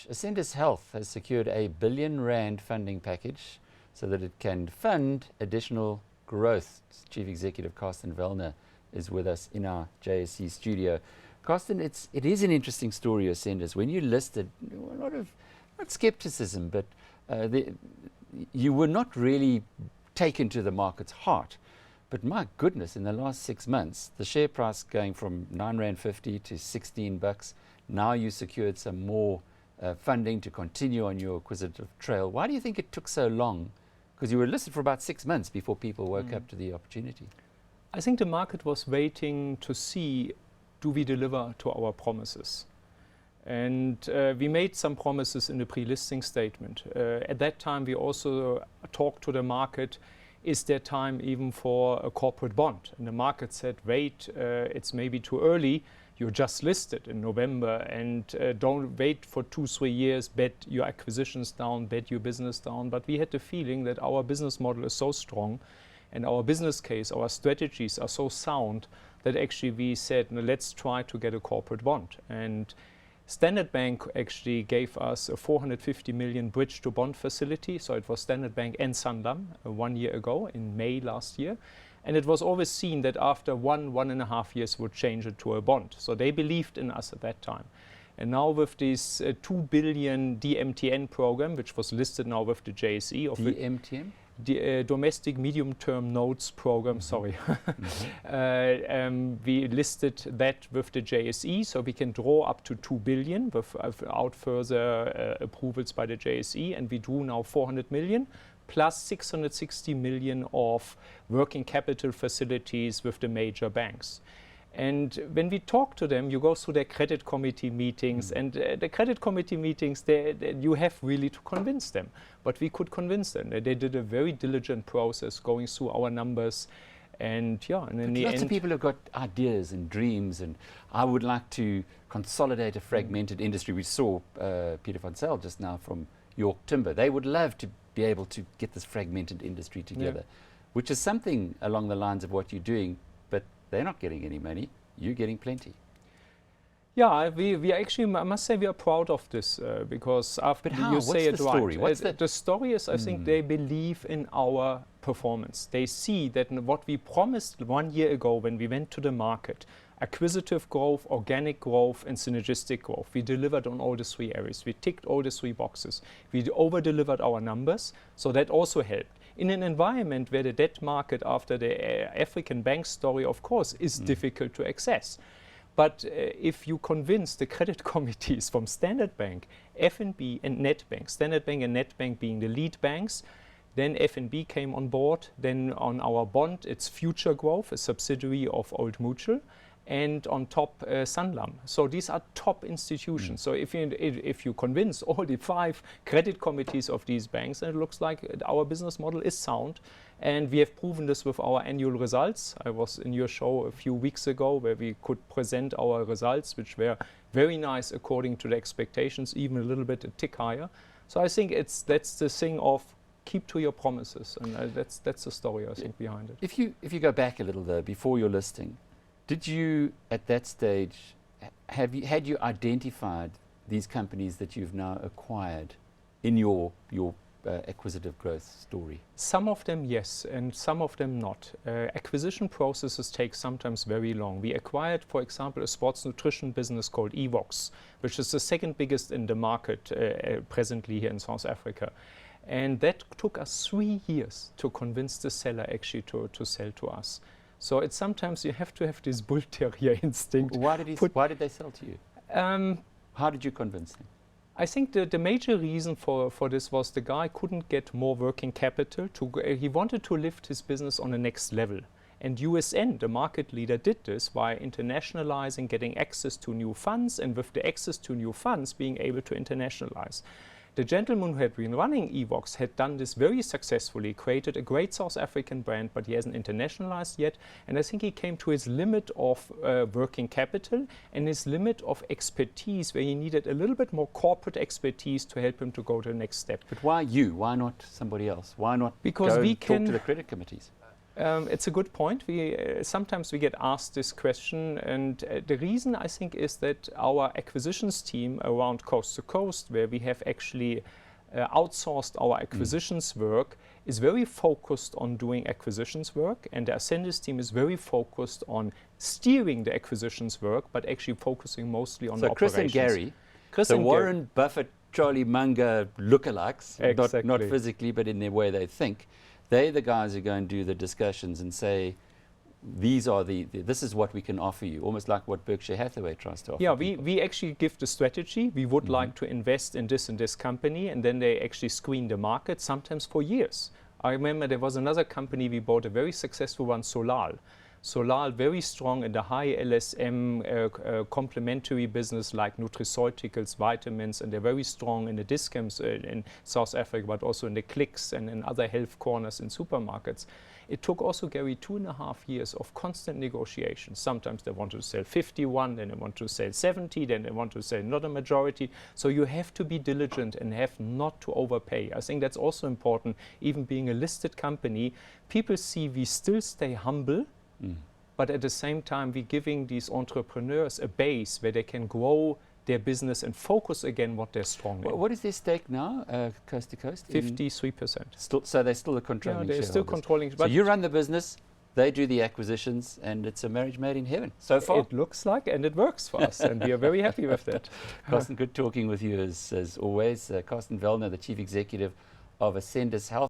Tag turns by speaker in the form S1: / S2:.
S1: change. Ascendis Health has secured a R1 billion funding package so that it can fund additional growth. Chief Executive Karsten Wellner is with us in our JSE studio. Karsten, it is an interesting story, Ascendis. When you listed, a lot of, not skepticism, but you were not really taken to the market's heart. But my goodness, in the last 6 months, the share price going from R9.50 to $16. Now you secured some more funding to continue on your acquisitive trail. Why do you think it took so long? Because you were listed for about 6 months before people woke up to the opportunity.
S2: I think the market was waiting to see, do we deliver to our promises? And we made some promises in the pre-listing statement. At that time, we also talked to the market, is there time even for a corporate bond? And the market said, wait, it's maybe too early. You're just listed in November, and don't wait for 2-3 years, bet your acquisitions down, bet your business down. But we had the feeling that our business model is so strong and our business case, our strategies are so sound that actually we said, no, let's try to get a corporate bond. And Standard Bank actually gave us a 450 million bridge to bond facility. So it was Standard Bank and Sanlam 1 year ago in May last year. And it was always seen that after 1.5 years would change it to a bond. So they believed in us at that time. And now with this 2 billion DMTN program, which was listed now with the JSE. Of
S1: DMTN?
S2: The Domestic Medium-Term Notes program, sorry. We listed that with the JSE, so we can draw up to 2 billion without further approvals by the JSE, and we drew now 400 million plus 660 million of working capital facilities with the major banks. And when we talk to them, you go through their credit committee meetings, and the credit committee meetings, you have really to convince them. But we could convince them. They did a very diligent process going through our numbers. And yeah, and in the end,
S1: lots of people have got ideas and dreams, and I would like to consolidate a fragmented industry. We saw Peter van Zyl just now from York Timber. They would love to be able to get this fragmented industry together, which is something along the lines of what you're doing. They're not getting any money. You're getting plenty.
S2: Yeah, we actually, I must say, we are proud of this because after you say it right.
S1: What's
S2: the story is, I think they believe in our performance. They see that what we promised 1 year ago when we went to the market, acquisitive growth, organic growth, and synergistic growth. We delivered on all the 3 areas. We ticked all the 3 boxes. We over-delivered our numbers, so that also helped. In an environment where the debt market after the African bank story, of course, is difficult to access. But if you convince the credit committees from Standard Bank, FNB and Nedbank, Standard Bank and Nedbank being the lead banks, then FNB came on board. Then on our bond, it's Future Growth, a subsidiary of Old Mutual, and on top Sanlam. So these are top institutions. So if you convince all the 5 credit committees of these banks, then it looks like our business model is sound. And we have proven this with our annual results. I was in your show a few weeks ago where we could present our results, which were very nice according to the expectations, even a little bit a tick higher. So I think that's the thing of keep to your promises, and that's the story I think behind it.
S1: If you go back a little though, before your listing, did you at that stage had you identified these companies that you've now acquired in your acquisitive growth story?
S2: Some of them yes, and some of them not. Acquisition processes take sometimes very long. We acquired, for example, a sports nutrition business called Evox, which is the 2nd biggest in the market presently here in South Africa. And that took us 3 years to convince the seller actually to sell to us. So it's sometimes you have to have this bull terrier instinct.
S1: Why did they sell to you? How did you convince them?
S2: I think the major reason for this was the guy couldn't get more working capital. He wanted to lift his business on the next level. And USN, the market leader, did this by internationalizing, getting access to new funds, and with the access to new funds, being able to internationalize. The gentleman who had been running Evox had done this very successfully, created a great South African brand, but he hasn't internationalized yet. And I think he came to his limit of working capital and his limit of expertise, where he needed a little bit more corporate expertise to help him to go to the next step.
S1: But why you? Why not somebody else? Why not
S2: because
S1: talk to the credit committees?
S2: It's a good point. Sometimes we get asked this question, and the reason I think is that our acquisitions team around coast to coast, where we have actually outsourced our acquisitions work, is very focused on doing acquisitions work, and the Ascendis team is very focused on steering the acquisitions work, but actually focusing mostly on operations.
S1: Chris and Gary, the Warren Buffett, Charlie Munger lookalikes,
S2: exactly.
S1: not physically, but in the way they think. They're the guys who go and do the discussions and say, this is what we can offer you, almost like what Berkshire Hathaway tries to offer.
S2: Yeah, we actually give the strategy. We would like to invest in this company, and then they actually screen the market, sometimes for years. I remember there was another company we bought, a very successful one, Solal. Solal, very strong in the high LSM complementary business like nutraceuticals, vitamins, and they're very strong in the discounts in South Africa, but also in the clicks and in other health corners in supermarkets. It took also, Gary, 2.5 years of constant negotiations. Sometimes they want to sell 51, then they want to sell 70, then they want to sell not a majority. So you have to be diligent and have not to overpay. I think that's also important. Even being a listed company, people see we still stay humble, but at the same time, we're giving these entrepreneurs a base where they can grow their business and focus again what they're strong in.
S1: What is their stake now, coast to coast?
S2: 53%.
S1: So they're still a controlling
S2: shareholders.
S1: They're
S2: still controlling.
S1: So you run the business, they do the acquisitions, and it's a marriage made in heaven. So far,
S2: it looks like, and it works for us, and we are very happy with that.
S1: Karsten, good talking with you as always. Karsten Wellner, the Chief Executive of Ascendis Health.